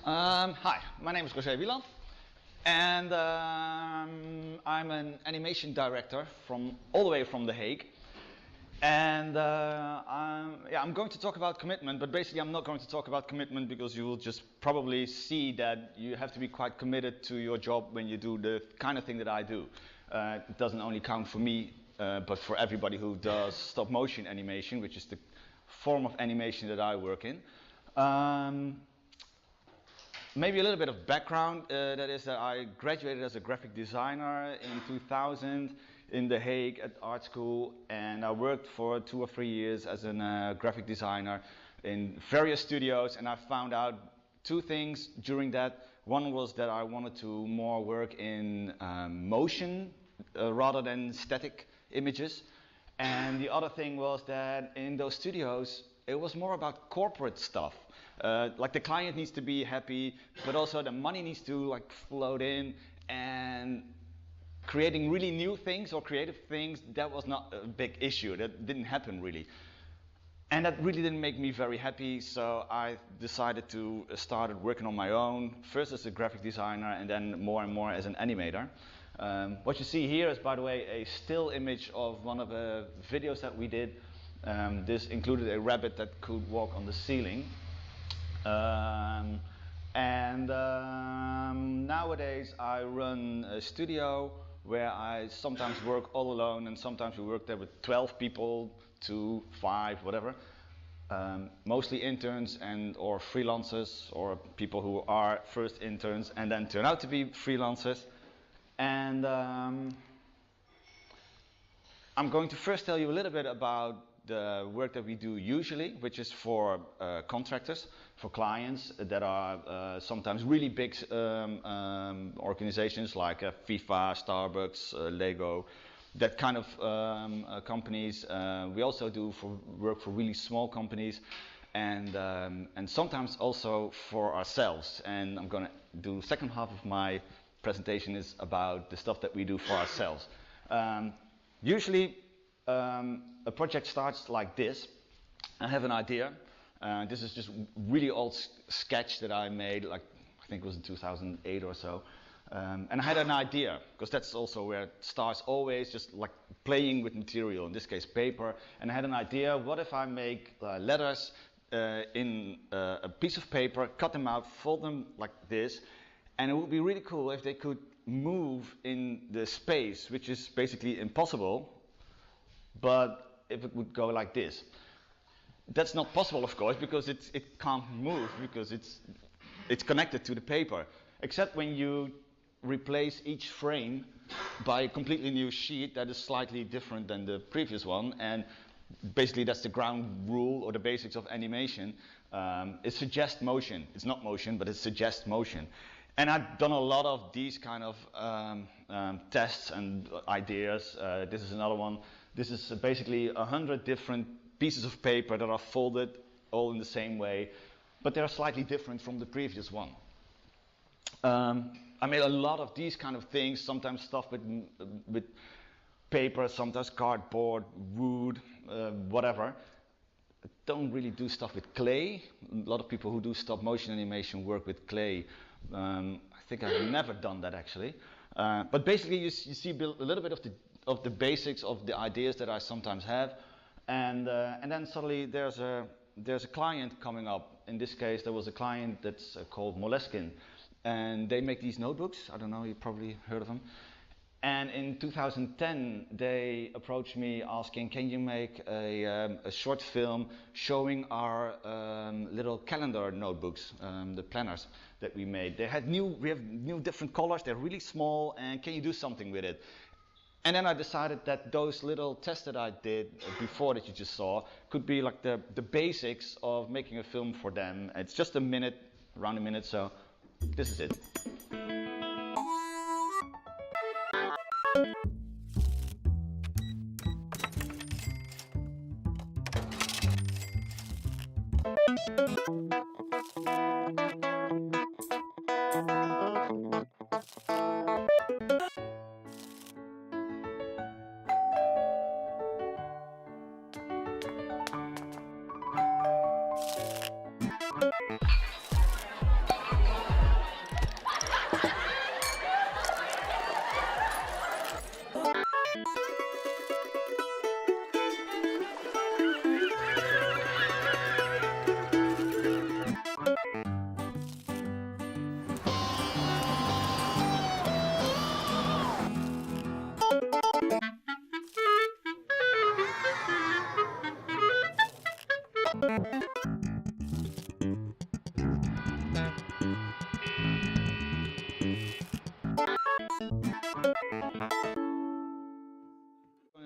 Hi, my name is Rogier Wieland, and I'm an animation director all the way from The Hague. And I'm going to talk about commitment, but basically I'm not going to talk about commitment because you will just probably see that you have to be quite committed to your job when you do the kind of thing that I do. It doesn't only count for me, but for everybody who does stop motion animation, which is the form of animation that I work in. Maybe a little bit of background, that is that I graduated as a graphic designer in 2000 in The Hague at art school, and I worked for 2 or 3 years as a graphic designer in various studios, and I found out 2 things during that. One was that I wanted to more work in motion rather than static images, and the other thing was that in those studios it was more about corporate stuff. Like the client needs to be happy, but also the money needs to like float in, and creating really new things or creative things, that was not a big issue. That didn't happen really. And that really didn't make me very happy, so I decided to start working on my own, first as a graphic designer and then more and more as an animator. What you see here is, by the way, a still image of one of the videos that we did. This included a rabbit that could walk on the ceiling. Nowadays I run a studio where I sometimes work all alone, and sometimes we work there with 12 people, 2, 5, whatever. Mostly interns and or freelancers, or people who are first interns and then turn out to be freelancers. And I'm going to first tell you a little bit about the work that we do usually, which is for contractors, for clients that are sometimes really big organizations like FIFA, Starbucks, Lego, that kind of companies. We also do work for really small companies, and sometimes also for ourselves. And I'm going to do the second half of my presentation is about the stuff that we do for ourselves. Usually a project starts like this. I have an idea. This is just really old sketch that I made, like I think it was in 2008 or so. And I had an idea, because that's also where it starts always, just like playing with material, in this case paper. And I had an idea, what if I make letters in a piece of paper, cut them out, fold them like this, and it would be really cool if they could move in the space, which is basically impossible. But if it would go like this, that's not possible, of course, because it can't move, because it's connected to the paper. Except when you replace each frame by a completely new sheet that is slightly different than the previous one, and basically that's the ground rule or the basics of animation. It suggests motion. It's not motion, but it suggests motion. And I've done a lot of these kind of tests and ideas. This is another one. This is basically 100 different pieces of paper that are folded all in the same way, but they are slightly different from the previous one. I made a lot of these kind of things, sometimes stuff with paper, sometimes cardboard, wood, whatever. I don't really do stuff with clay. A lot of people who do stop motion animation work with clay. I think I've never done that actually. But basically you see a little bit of the basics of the ideas that I sometimes have, and then suddenly there's a client coming up. In this case there was a client that's called Moleskine, and they make these notebooks. I don't know, you probably heard of them. And in 2010 they approached me asking, can you make a short film showing our little calendar notebooks, the planners that we made. We have new different colors, they're really small, and can you do something with it? And then I decided that those little tests that I did before that you just saw could be like the basics of making a film for them. It's just around a minute, so this is it.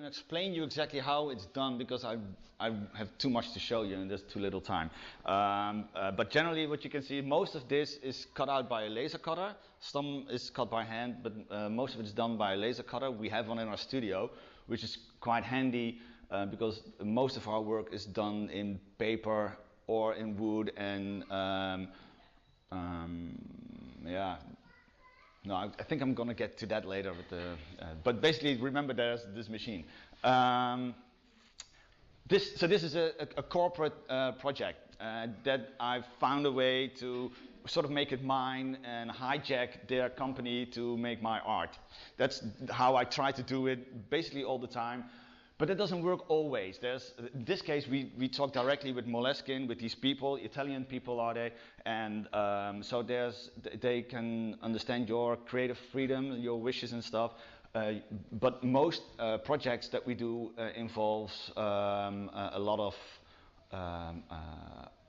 Explain you exactly how it's done because I have too much to show you and there's too little time. But generally what you can see, most of this is cut out by a laser cutter. Some is cut by hand, but most of it is done by a laser cutter. We have one in our studio, which is quite handy because most of our work is done in paper or in wood and yeah. No, I think I'm going to get to that later. But basically, remember there's this machine. This is a corporate project that I've found a way to sort of make it mine and hijack their company to make my art. That's how I try to do it basically all the time. But it doesn't work always. In this case, we talk directly with Moleskine, with these people, Italian people are they, and so they can understand your creative freedom, your wishes and stuff. But most projects that we do involves a lot of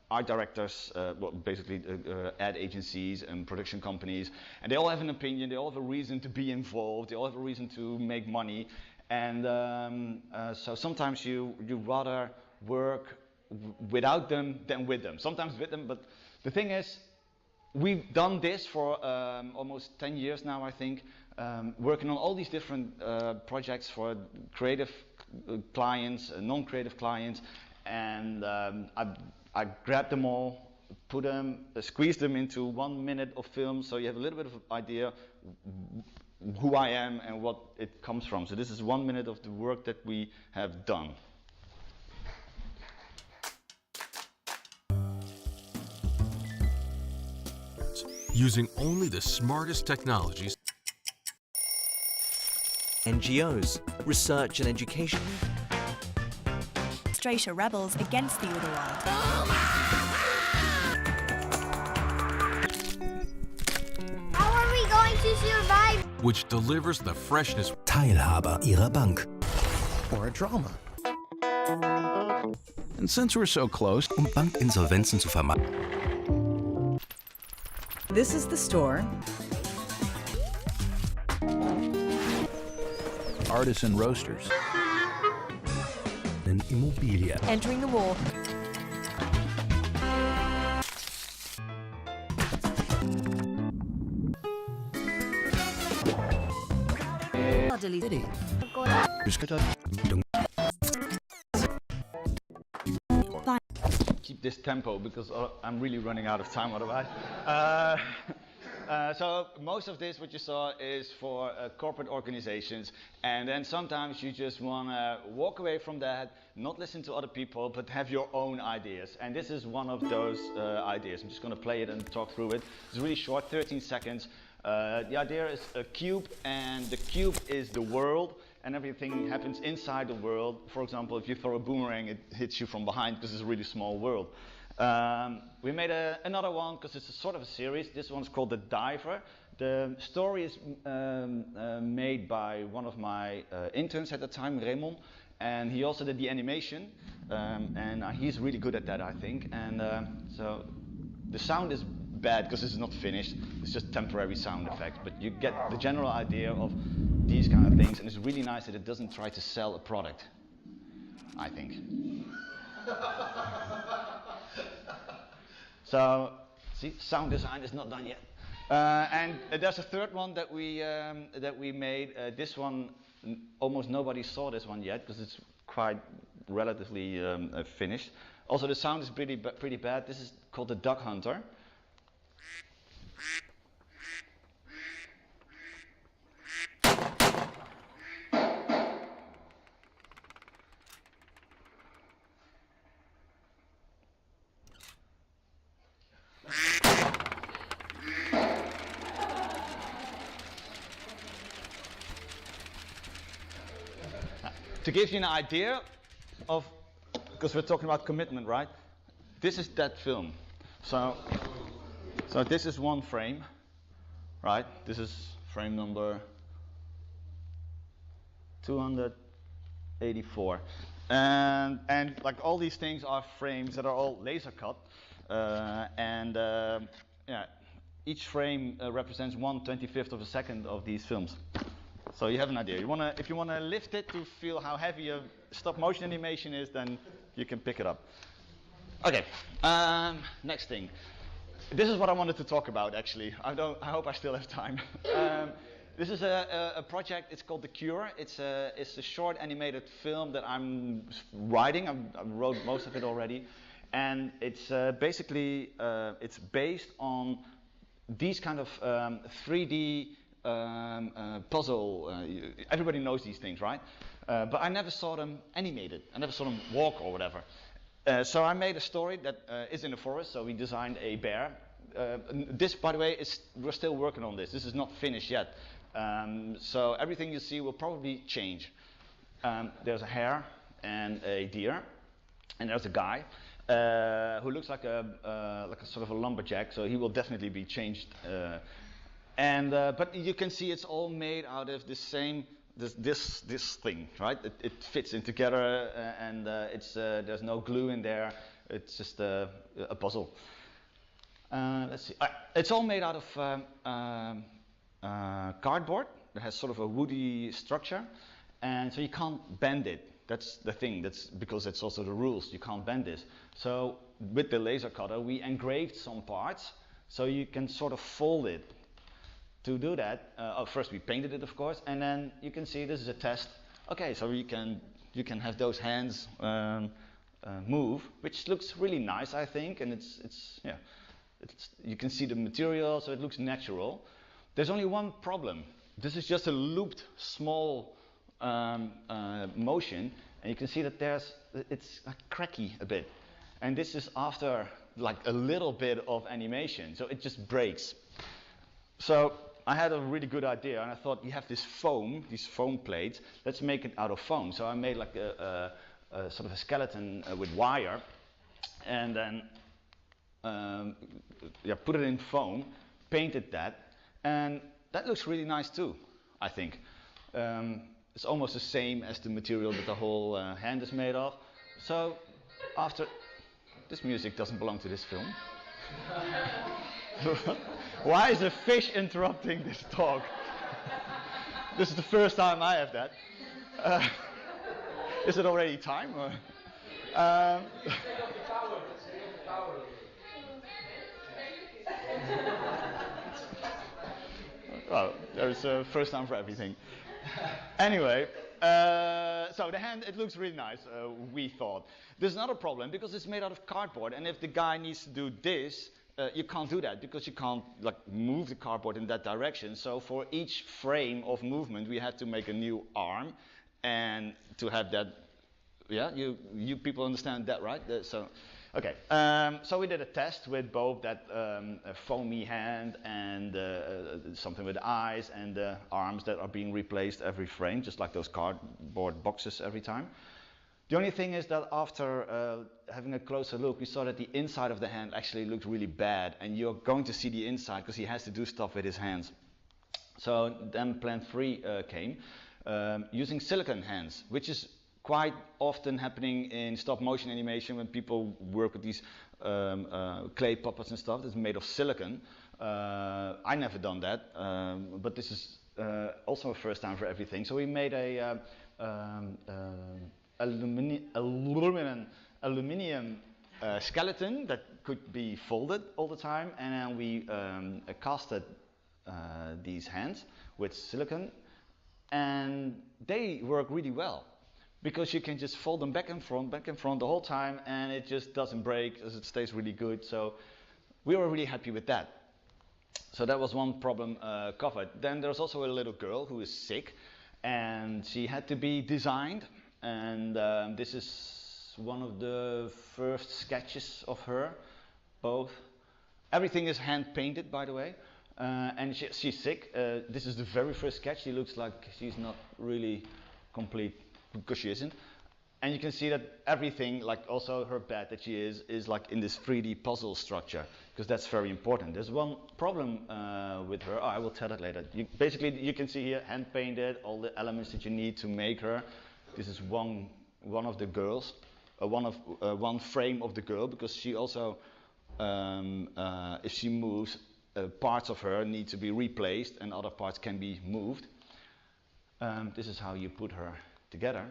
art directors, well, basically ad agencies and production companies, and they all have an opinion, they all have a reason to be involved, they all have a reason to make money. And so sometimes you rather work without them than with them. Sometimes with them, but the thing is, we've done this for almost 10 years now, I think, working on all these different projects for creative clients, non-creative clients, and I grabbed them all, put them, squeezed them into 1 minute of film, so you have a little bit of an idea who I am and what it comes from. So this is 1 minute of the work that we have done. Using only the smartest technologies. NGOs, research and education. Straighter rebels against the Underworld. How are we going to survive? Which delivers the freshness. Teilhaber ihrer Bank. Or a drama. And since we're so close, Bankinsolvenzen zu vermeiden. This is the store. Artisan roasters. And Immobilie. Entering the war. Keep this tempo because I'm really running out of time otherwise. So most of this, what you saw, is for corporate organizations, and then sometimes you just want to walk away from that, not listen to other people, but have your own ideas. And this is one of those ideas. I'm just going to play it and talk through it. It's really short, 13 seconds. The idea is a cube, and the cube is the world, and everything happens inside the world. For example, if you throw a boomerang, it hits you from behind because it's a really small world. We made another one because it's a sort of a series. This one's called The Diver. The story is made by one of my interns at the time, Raymond, and he also did the animation, and he's really good at that, I think. And so the sound is bad because it's not finished. It's just temporary sound effects, but you get the general idea of these kind of things, and it's really nice that it doesn't try to sell a product, I think. So, see, sound design is not done yet. And there's a third one that we made. This one, almost nobody saw this one yet because it's quite relatively finished. Also, the sound is pretty bad. This is called The Duck Hunter. To give you an idea of, because we're talking about commitment, right? This is that film. So this is one frame, right? This is frame number 284. And like all these things are frames that are all laser cut, yeah, each frame represents 1/25 of a second of these films. So you have an idea. If you wanna lift it to feel how heavy a stop motion animation is, then you can pick it up. Okay, next thing. This is what I wanted to talk about actually. I hope I still have time. This is a project. It's called The Cure. It's a short animated film that I'm writing. I wrote most of it already, and it's basically it's based on these kind of 3D puzzle. Everybody knows these things, right? But I never saw them animated. I never saw them walk or whatever. So I made a story that is in the forest. So we designed a bear. This, by the way, we're still working on this. This is not finished yet. So everything you see will probably change. There's a hare and a deer, and there's a guy who looks like a sort of a lumberjack. So he will definitely be changed. But you can see it's all made out of the same this thing, right? It fits in together, and there's no glue in there. It's just a puzzle. Let's see. It's all made out of cardboard that has sort of a woody structure, and so you can't bend it. That's the thing. That's because it's also the rules. You can't bend this. So with the laser cutter, we engraved some parts so you can sort of fold it. To do that, first we painted it, of course, and then you can see this is a test. Okay, so you can have those hands move, which looks really nice, I think, and you can see the material, so it looks natural. There's only one problem. This is just a looped small motion, and you can see that it's cracky a bit, and this is after like a little bit of animation, so it just breaks. So I had a really good idea, and I thought, you have these foam plates, let's make it out of foam. So I made like a sort of a skeleton with wire, and then put it in foam, painted that, and that looks really nice too, I think. It's almost the same as the material that the whole hand is made of. So after, this music doesn't belong to this film. Why is a fish interrupting this talk? This is the first time I have that. Is it already time? Or? Well, there's a first time for everything. Anyway, so the hand, it looks really nice, we thought. There's another problem, because it's made out of cardboard, and if the guy needs to do this, you can't do that, because you can't like move the cardboard in that direction. So for each frame of movement, we had to make a new arm, and to have that, yeah, you people understand that, right? Okay, so we did a test with both that foamy hand and something with eyes and arms that are being replaced every frame, just like those cardboard boxes every time. The only thing is that after having a closer look, we saw that the inside of the hand actually looked really bad, and you're going to see the inside because he has to do stuff with his hands. So then plan 3 came, using silicone hands, which is quite often happening in stop motion animation when people work with these clay puppets and stuff that's made of silicone. I never done that, but this is also a first time for everything. So we made a aluminium skeleton that could be folded all the time, and then we casted these hands with silicone, and they work really well because you can just fold them back and front the whole time, and it just doesn't break, as it stays really good. So we were really happy with that. So that was one problem covered. Then there's also a little girl who is sick, and she had to be designed. And this is one of the first sketches of her, both. Everything is hand painted, by the way, and she's sick. This is the very first sketch. She looks like she's not really complete, because she isn't. And you can see that everything, like also her bed that she is like in this 3D puzzle structure, because that's very important. There's one problem with her. Oh, I will tell that later. Basically, you can see here, hand painted, all the elements that you need to make her. This is one one of the girls, one frame of the girl, because she also, if she moves, parts of her need to be replaced and other parts can be moved. This is how you put her together.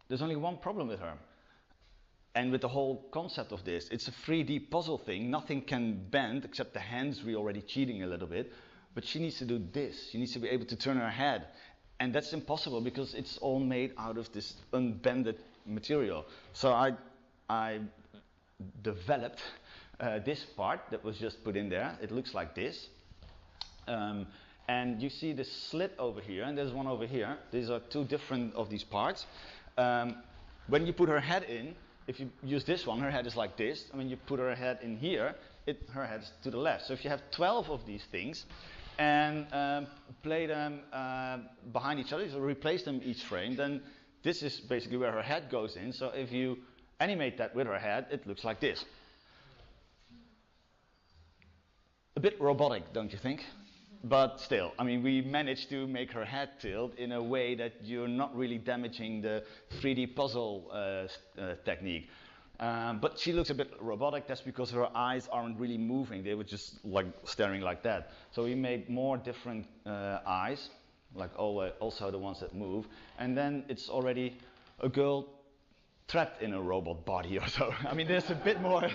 There's only one problem with her. And with the whole concept of this, it's a 3D puzzle thing. Nothing can bend except the hands. We're already cheating a little bit. But she needs to do this. She needs to be able to turn her head. And that's impossible because it's all made out of this unbended material. So I developed this part that was just put in there. It looks like this. And you see this slit over here, and there's one over here. These are two different of these parts. When you put her head in, if you use this one, her head is like this. And when you put her head in here, her head is to the left. So if you have 12 of these things and play them behind each other, so replace them each frame, then this is basically where her head goes in. So if you animate that with her head, it looks like this. A bit robotic, don't you think? But still, I mean, we managed to make her head tilt in a way that you're not really damaging the 3D puzzle technique. But she looks a bit robotic. That's because her eyes aren't really moving. They were just like staring like that. So we made more different eyes, like also the ones that move. And then it's already a girl trapped in a robot body or so. I mean, there's a bit more,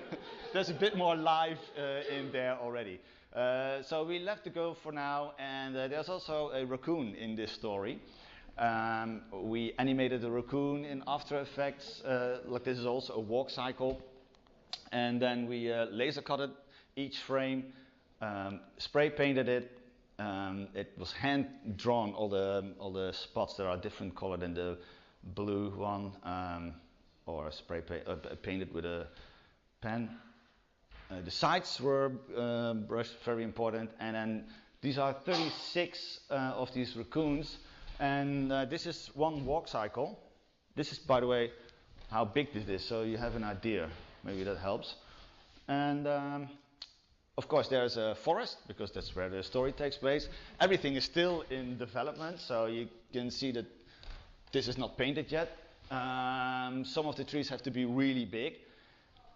there's a bit more life in there already. So we left the girl for now, and there's also a raccoon in this story. We animated the raccoon in After Effects. Like this is also a walk cycle, and then we laser cutted each frame, spray painted it. It was hand drawn, all the spots that are different color than the blue one, or spray painted with a pen. The sides were brushed, very important, and then these are 36 of these raccoons, and this is one walk cycle. This is, by the way, how big this is, so you have an idea. Maybe that helps. And of course there's a forest, because that's where the story takes place. Everything is still in development, so you can see that this is not painted yet. Some of the trees have to be really big.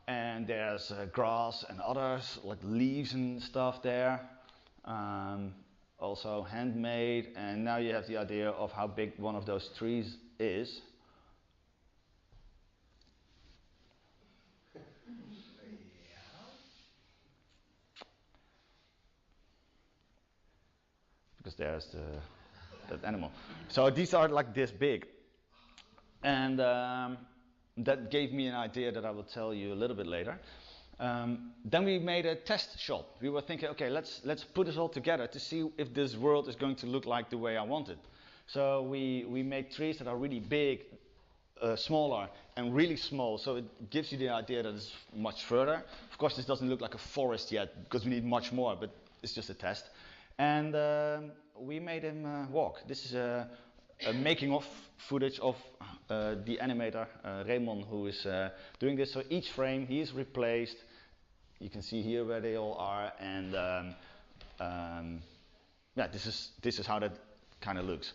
And there's grass and others, like leaves and stuff there. Also handmade, and now you have the idea of how big one of those trees is. Because there's that animal. So these are like this big. And that gave me an idea that I will tell you a little bit later. Then we made a test shot. We were thinking, okay, let's put this all together to see if this world is going to look like the way I want it. So we made trees that are really big, smaller, and really small. So it gives you the idea that it's much further. Of course, this doesn't look like a forest yet, because we need much more, but it's just a test. And we made him walk. This is a making of footage of the animator Raymond, who is doing this. So each frame he is replaced. You can see here where they all are, and yeah, this is how that kind of looks.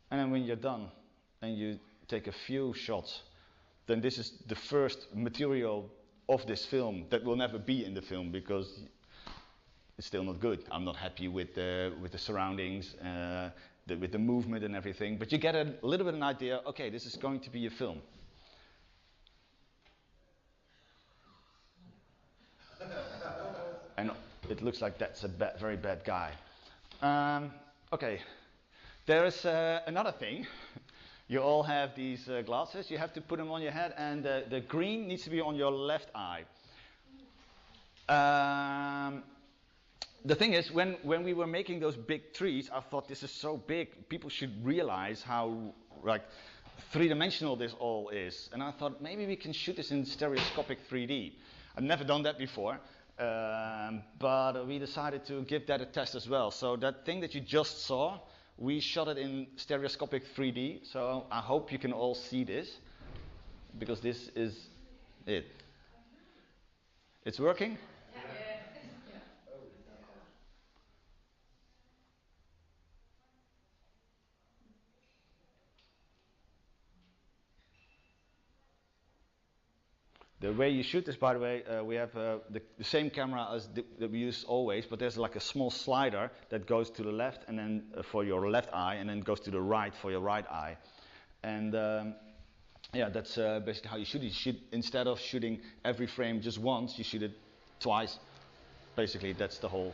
And then when you're done and you take a few shots, then this is the first material of this film that will never be in the film, because it's still not good. I'm not happy with the surroundings, with the movement and everything. But you get a little bit of an idea. Okay, this is going to be a film. And it looks like that's a very bad guy. Okay, there is another thing. You all have these glasses. You have to put them on your head, and the green needs to be on your left eye. The thing is, when we were making those big trees, I thought, this is so big, people should realize how like three-dimensional this all is. And I thought, maybe we can shoot this in stereoscopic 3D. I've never done that before, but we decided to give that a test as well. So that thing that you just saw, we shot it in stereoscopic 3D. So I hope you can all see this, because this is it. It's working? The way you shoot this, by the way, we have the same camera as that we use always, but there's like a small slider that goes to the left and then for your left eye, and then goes to the right for your right eye. And yeah, that's basically how you shoot it. You shoot, instead of shooting every frame just once, you shoot it twice. Basically, that's the whole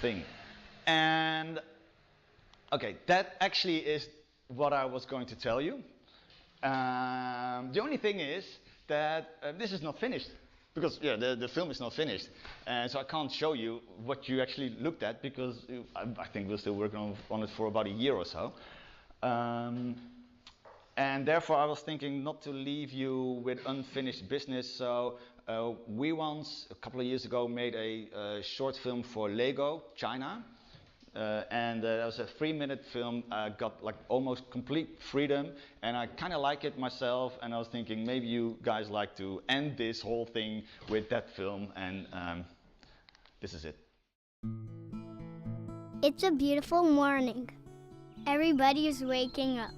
thing. And okay, that actually is what I was going to tell you. The only thing is that this is not finished, because yeah, the film is not finished, and so I can't show you what you actually looked at, because I think we're still working on it for about a year or so. And therefore I was thinking not to leave you with unfinished business. So we once, a couple of years ago, made a short film for Lego China. And that was a 3-minute film. Got like almost complete freedom, and I kind of like it myself, and I was thinking maybe you guys like to end this whole thing with that film, and this is it. It's a beautiful morning. Everybody is waking up.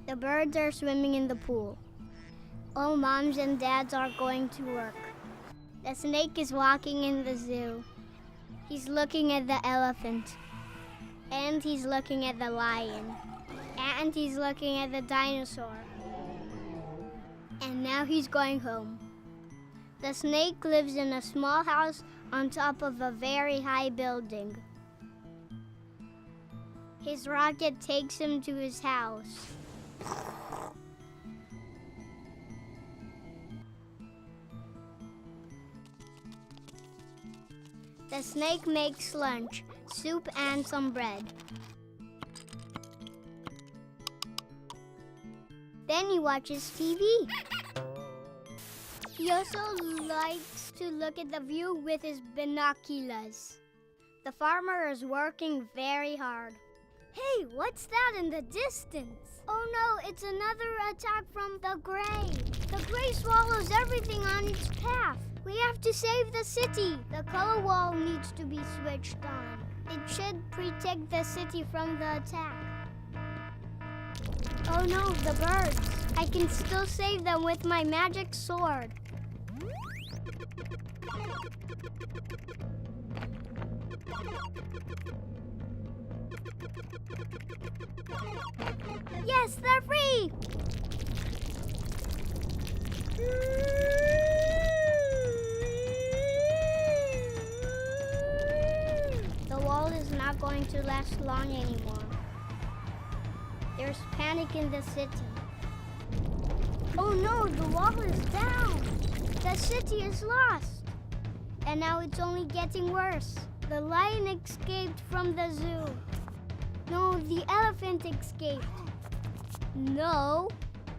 The birds are swimming in the pool. All moms and dads are going to work. The snake is walking in the zoo. He's looking at the elephant, and he's looking at the lion, and he's looking at the dinosaur. And now he's going home. The snake lives in a small house on top of a very high building. His rocket takes him to his house. The snake makes lunch, soup and some bread. Then he watches TV. He also likes to look at the view with his binoculars. The farmer is working very hard. Hey, what's that in the distance? Oh no, it's another attack from the gray. The gray swallows everything on its path. We have to save the city. The color wall needs to be switched on. It should protect the city from the attack. Oh no, the birds. I can still save them with my magic sword. Yes, they're free! The wall is not going to last long anymore. There's panic in the city. Oh no, the wall is down! The city is lost! And now it's only getting worse. The lion escaped from the zoo. No, the elephant escaped. No,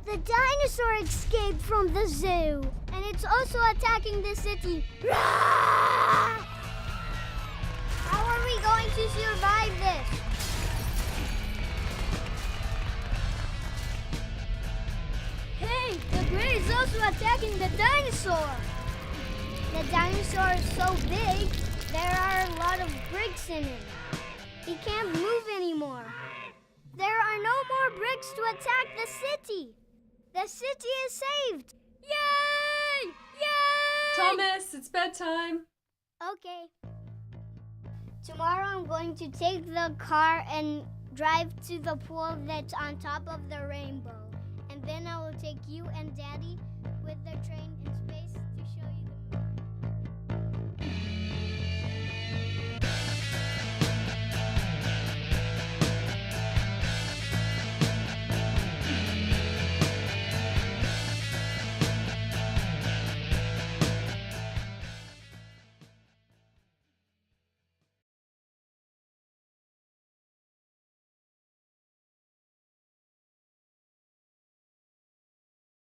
the dinosaur escaped from the zoo. And it's also attacking the city. Rah! How are we going to survive this? Hey, the gray is also attacking the dinosaur. The dinosaur is so big, there are a lot of bricks in it. He can't move anymore. There are no more bricks to attack the city. The city is saved. Yay! Yay! Thomas, it's bedtime. Okay. Tomorrow I'm going to take the car and drive to the pool that's on top of the rainbow.